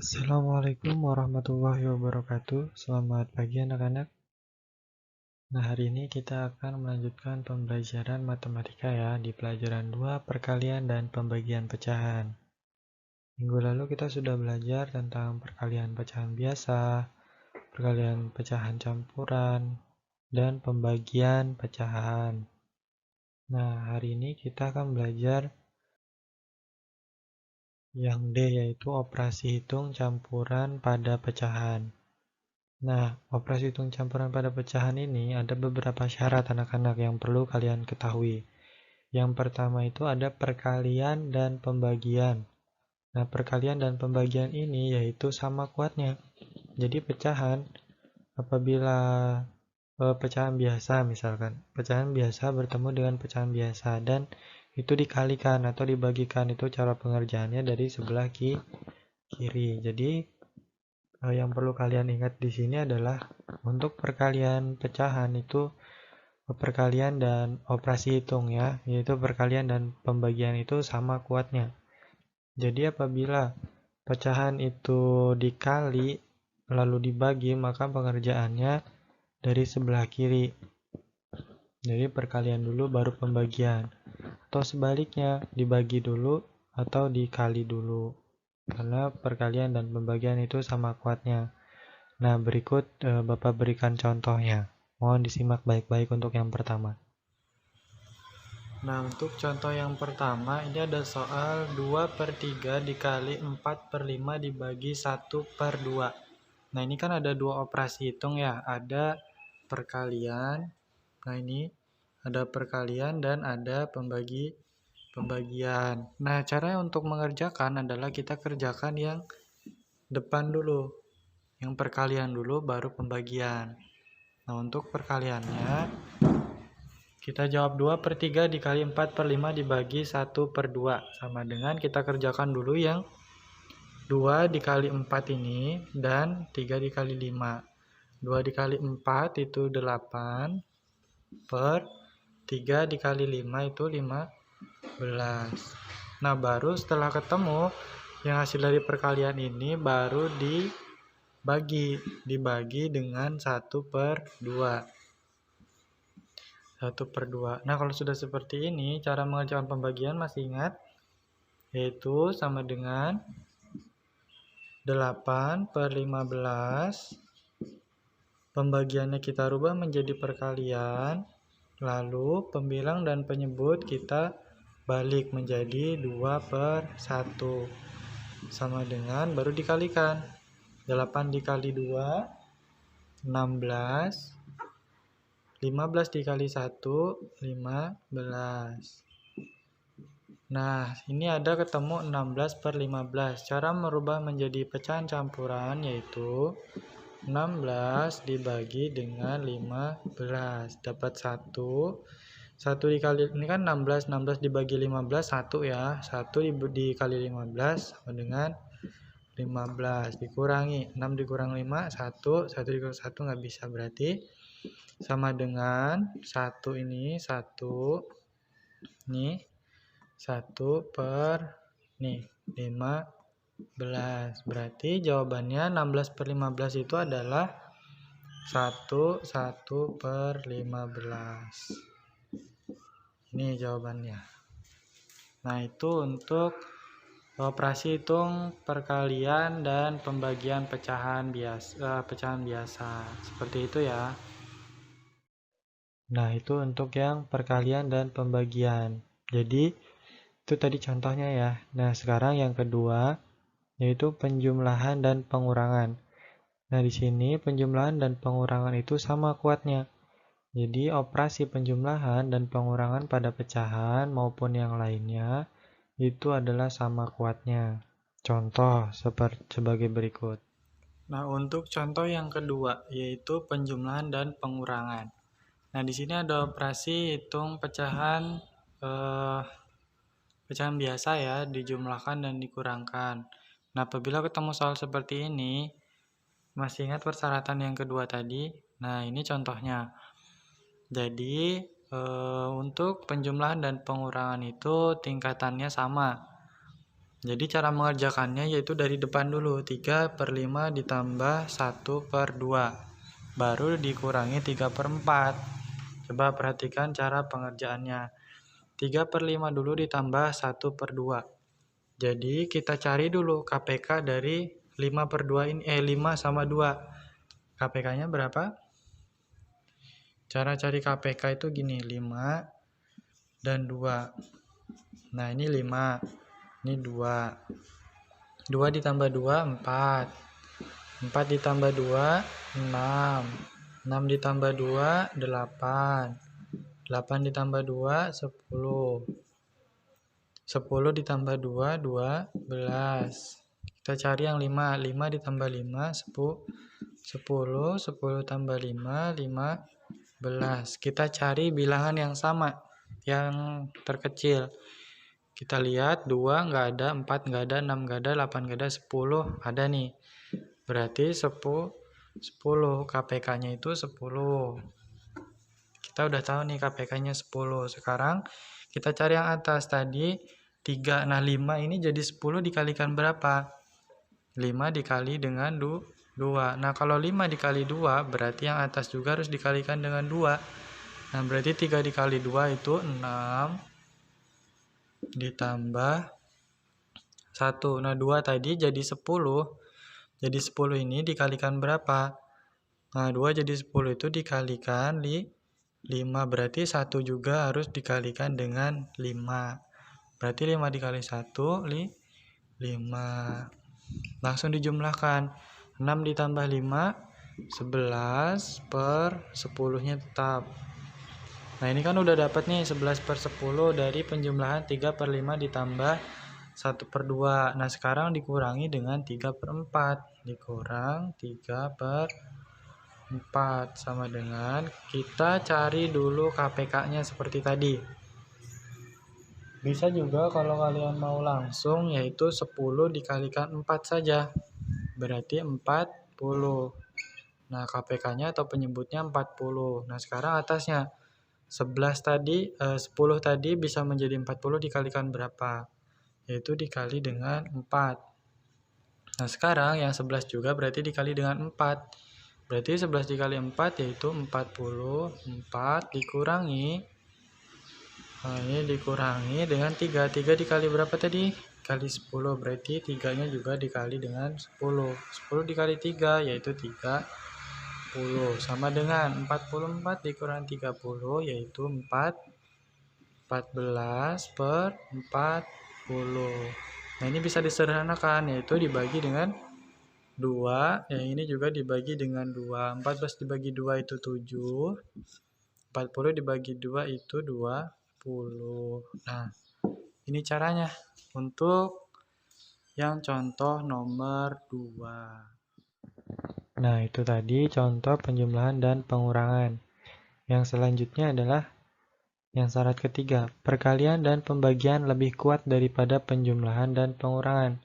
Assalamualaikum warahmatullahi wabarakatuh. Selamat pagi anak-anak. Nah, hari ini kita akan melanjutkan pembelajaran matematika ya di pelajaran 2 perkalian dan pembagian pecahan. Minggu lalu kita sudah belajar tentang perkalian pecahan biasa, perkalian pecahan campuran, dan pembagian pecahan. Nah, hari ini kita akan belajar yang D, yaitu operasi hitung campuran pada pecahan. Nah, operasi hitung campuran pada pecahan ini ada beberapa syarat anak-anak yang perlu kalian ketahui. Yang pertama itu ada perkalian dan pembagian. Nah, perkalian dan pembagian ini yaitu sama kuatnya. Jadi pecahan apabila pecahan biasa misalkan, pecahan biasa bertemu dengan pecahan biasa dan itu dikalikan atau dibagikan, itu cara pengerjaannya dari sebelah kiri. Jadi yang perlu kalian ingat di sini adalah untuk perkalian pecahan itu perkalian dan operasi hitung ya, yaitu perkalian dan pembagian itu sama kuatnya. Jadi apabila pecahan itu dikali lalu dibagi, maka pengerjaannya dari sebelah kiri. Jadi perkalian dulu baru pembagian. Atau sebaliknya, dibagi dulu atau dikali dulu. Karena perkalian dan pembagian itu sama kuatnya. Nah, berikut Bapak berikan contohnya. Mohon disimak baik-baik untuk yang pertama. Nah, untuk contoh yang pertama, ini ada soal 2/3 dikali 4/5 dibagi 1/2. Nah, ini kan ada dua operasi hitung ya. Ada perkalian. Nah, ini ada perkalian dan ada pembagian. Nah, cara untuk mengerjakan adalah kita kerjakan yang depan dulu. Yang perkalian dulu baru pembagian. Nah, untuk perkaliannya kita jawab 2/3 dikali 4/5 dibagi 1/2. Sama dengan kita kerjakan dulu yang 2 dikali 4 ini dan 3 dikali 5. 2 dikali 4 itu 8 per 3 dikali 5 itu 15. Nah, baru setelah ketemu yang hasil dari perkalian ini baru dibagi dengan 1/2. 1/2. Nah, kalau sudah seperti ini, cara mengerjakan pembagian masih ingat? Yaitu sama dengan 8/15. Pembagiannya kita rubah menjadi perkalian. Lalu pembilang dan penyebut kita balik menjadi 2/1. Sama dengan baru dikalikan. 8 dikali 2, 16. 15 dikali 1, 15. Nah, ini ada ketemu 16/15. Cara merubah menjadi pecahan campuran yaitu 16 dibagi dengan 15. Dapat 1. 1 dikali, ini kan 16. 16 dibagi 15, 1 ya. 1 dikali 15 sama dengan 15. Dikurangi. 6 dikurang 5, 1. 1 dikurangi 1 nggak bisa, berarti sama dengan 1 ini 1. Nih 1/15. Berarti jawabannya 16/15 itu adalah 1/15. Ini jawabannya. Nah, itu untuk operasi hitung perkalian dan pembagian pecahan biasa. Seperti itu ya. Nah, itu untuk yang perkalian dan pembagian. Jadi, itu tadi contohnya ya. Nah, sekarang yang kedua, yaitu penjumlahan dan pengurangan. Nah, di sini penjumlahan dan pengurangan itu sama kuatnya. Jadi, operasi penjumlahan dan pengurangan pada pecahan maupun yang lainnya itu adalah sama kuatnya. Contoh sebagai berikut. Nah, untuk contoh yang kedua, yaitu penjumlahan dan pengurangan. Nah, di sini ada operasi hitung pecahan pecahan biasa ya, dijumlahkan dan dikurangkan. Nah, apabila ketemu soal seperti ini, masih ingat persyaratan yang kedua tadi? Nah, ini contohnya. Jadi, untuk penjumlahan dan pengurangan itu tingkatannya sama. Jadi cara mengerjakannya yaitu dari depan dulu, 3/5 ditambah 1/2, baru dikurangi 3/4. Coba perhatikan cara pengerjaannya. 3/5 dulu ditambah 1/2. Jadi kita cari dulu KPK dari 5/2 ini, 5 sama 2. KPK-nya berapa? Cara cari KPK itu gini, 5 dan 2. Nah, ini 5. Ini 2. 2 ditambah 2, 4. 4 ditambah 2, 6. 6 ditambah 2, 8. 8 ditambah 2, 10. 10 ditambah 2, 12. Kita cari yang 5. 5 ditambah 5, 10. 10 tambah 5, 15. Kita cari bilangan yang sama, yang terkecil. Kita lihat 2 nggak ada, 4 nggak ada, 6 nggak ada, 8 nggak ada, 10 ada nih. Berarti 10. KPK-nya itu 10. Kita udah tahu nih KPK-nya 10. Sekarang kita cari yang atas tadi 3. Nah, 5 ini jadi 10 dikalikan berapa? 5 dikali dengan 2. Nah, kalau 5 dikali 2 berarti yang atas juga harus dikalikan dengan 2. Nah, berarti 3 dikali 2 itu 6 ditambah 1. Nah, 2 tadi jadi 10. Jadi 10 ini dikalikan berapa? Nah, 2 jadi 10 itu dikalikan 5. Berarti 1 juga harus dikalikan dengan 5. Berarti 5 dikali 1, 5. Langsung dijumlahkan. 6 ditambah 5, 11/10-nya tetap. Nah, ini kan udah dapat nih 11/10 dari penjumlahan 3/5 ditambah 1/2. Nah, sekarang dikurangi dengan 3/4. Dikurang 3/4 sama dengan kita cari dulu KPK-nya seperti tadi. Bisa juga kalau kalian mau langsung yaitu 10 dikalikan 4 saja. Berarti 40. Nah, KPK-nya atau penyebutnya 40. Nah, sekarang atasnya 10 tadi bisa menjadi 40 dikalikan berapa? Yaitu dikali dengan 4. Nah, sekarang yang 11 juga berarti dikali dengan 4. Berarti 11 dikali 4 yaitu 40. 4 dikurangi. Nah, ini dikurangi dengan 3. 3 dikali berapa tadi? Kali 10. Berarti 3-nya juga dikali dengan 10. 10 dikali 3 yaitu 30. Sama dengan 44 dikurangi 30 yaitu 14/40. Nah, ini bisa disederhanakan yaitu dibagi dengan 2. Yang ini juga dibagi dengan 2. 14 dibagi 2 itu 7. 40 dibagi 2 itu 20. Nah, ini caranya untuk yang contoh nomor 2. Nah, itu tadi contoh penjumlahan dan pengurangan. Yang selanjutnya adalah yang syarat ketiga, perkalian dan pembagian lebih kuat daripada penjumlahan dan pengurangan.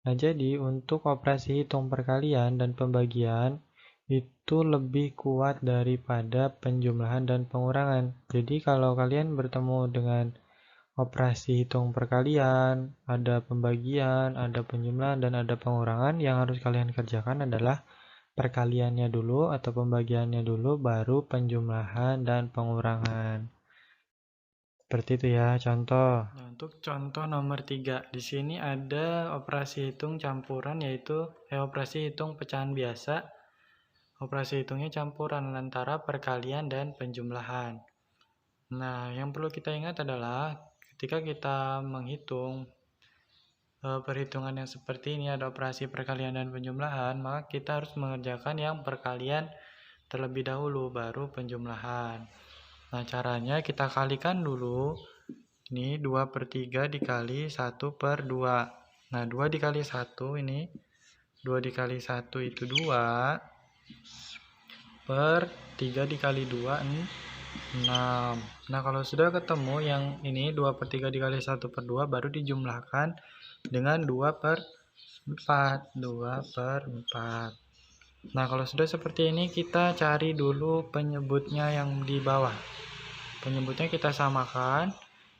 Nah, jadi untuk operasi hitung perkalian dan pembagian itu lebih kuat daripada penjumlahan dan pengurangan. Jadi kalau kalian bertemu dengan operasi hitung perkalian, ada pembagian, ada penjumlahan, dan ada pengurangan, yang harus kalian kerjakan adalah perkaliannya dulu atau pembagiannya dulu, baru penjumlahan dan pengurangan. Seperti itu ya, contoh. Nah, untuk contoh nomor 3, di sini ada operasi hitung campuran yaitu operasi hitung pecahan biasa. Operasi hitungnya campuran antara perkalian dan penjumlahan. Nah, yang perlu kita ingat adalah ketika kita menghitung perhitungan yang seperti ini, ada operasi perkalian dan penjumlahan, maka kita harus mengerjakan yang perkalian terlebih dahulu, baru penjumlahan. Nah, caranya kita kalikan dulu. Ini 2/3 dikali 1/2. Nah, 2 dikali 1 ini 2 dikali 1 itu 2. Per 3 dikali 2 6. Nah, kalau sudah ketemu yang ini 2/3 dikali 1/2 baru dijumlahkan dengan 2/4. 2/4. Nah, kalau sudah seperti ini kita cari dulu penyebutnya yang di bawah. Penyebutnya kita samakan,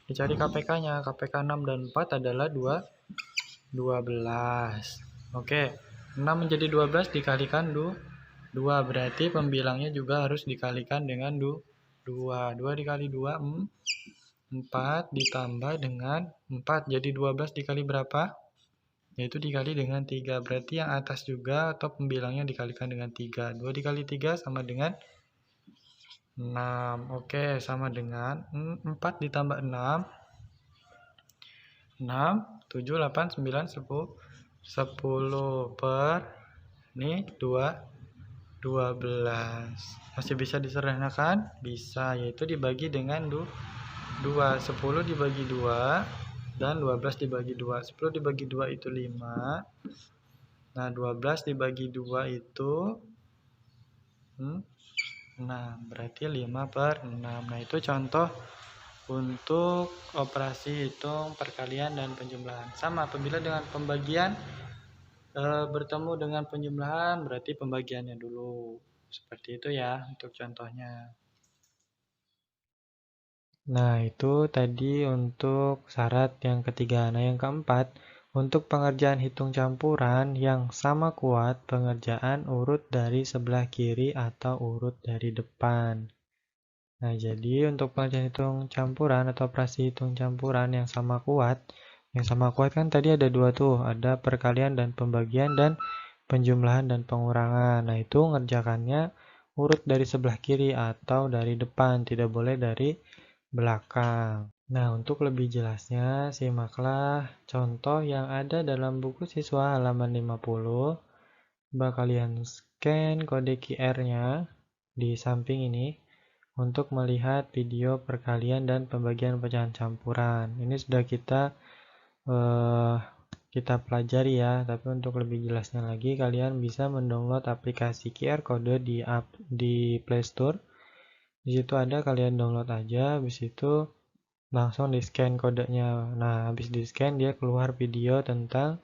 dicari KPK-nya. KPK 6 dan 4 adalah 2. 12. Oke, 6 menjadi 12 dikalikan 2, berarti pembilangnya juga harus dikalikan dengan 2. 2 dikali 2, 4 ditambah dengan 4, jadi 12 dikali berapa? Yaitu dikali dengan 3, berarti yang atas juga atau pembilangnya dikalikan dengan 3. 2 dikali 3 sama dengan 6. Oke, sama dengan 4 ditambah 6, 7, 8, 9, 10. 10 per ini 12. Masih bisa disederhanakan? Bisa, yaitu dibagi dengan 2. 10 dibagi 2 dan 12 dibagi 2. 10 dibagi 2 itu 5. Nah, 12 dibagi 2 itu 6. Berarti 5 per 6. Nah, itu contoh untuk operasi hitung perkalian dan penjumlahan. Sama apabila dengan pembagian bertemu dengan penjumlahan, berarti pembagiannya dulu. Seperti itu ya untuk contohnya. Nah, itu tadi untuk syarat yang ketiga. Nah, yang keempat, untuk pengerjaan hitung campuran yang sama kuat pengerjaan urut dari sebelah kiri atau urut dari depan. Nah, jadi untuk pengerjaan hitung campuran atau operasi hitung campuran yang sama kuat kan tadi ada 2 tuh, ada perkalian dan pembagian dan penjumlahan dan pengurangan. Nah, itu ngerjakannya urut dari sebelah kiri atau dari depan, tidak boleh dari belakang. Nah, untuk lebih jelasnya, simaklah contoh yang ada dalam buku siswa halaman 50. Coba kalian scan kode QR-nya di samping ini untuk melihat video perkalian dan pembagian pecahan campuran. Ini sudah kita pelajari ya, tapi untuk lebih jelasnya lagi kalian bisa mendownload aplikasi QR Code di Play Store. Di situ ada, kalian download aja, habis itu langsung di scan kodenya. Nah, habis di scan dia keluar video tentang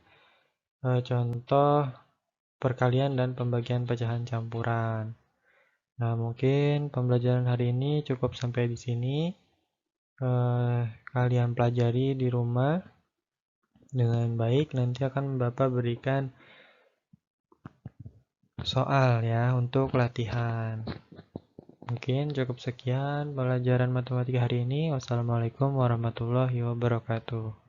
contoh perkalian dan pembagian pecahan campuran. Nah, mungkin pembelajaran hari ini cukup sampai di sini. Kalian pelajari di rumah dengan baik. Nanti akan Bapak berikan soal ya untuk latihan. Mungkin cukup sekian pelajaran matematika hari ini. Wassalamualaikum warahmatullahi wabarakatuh.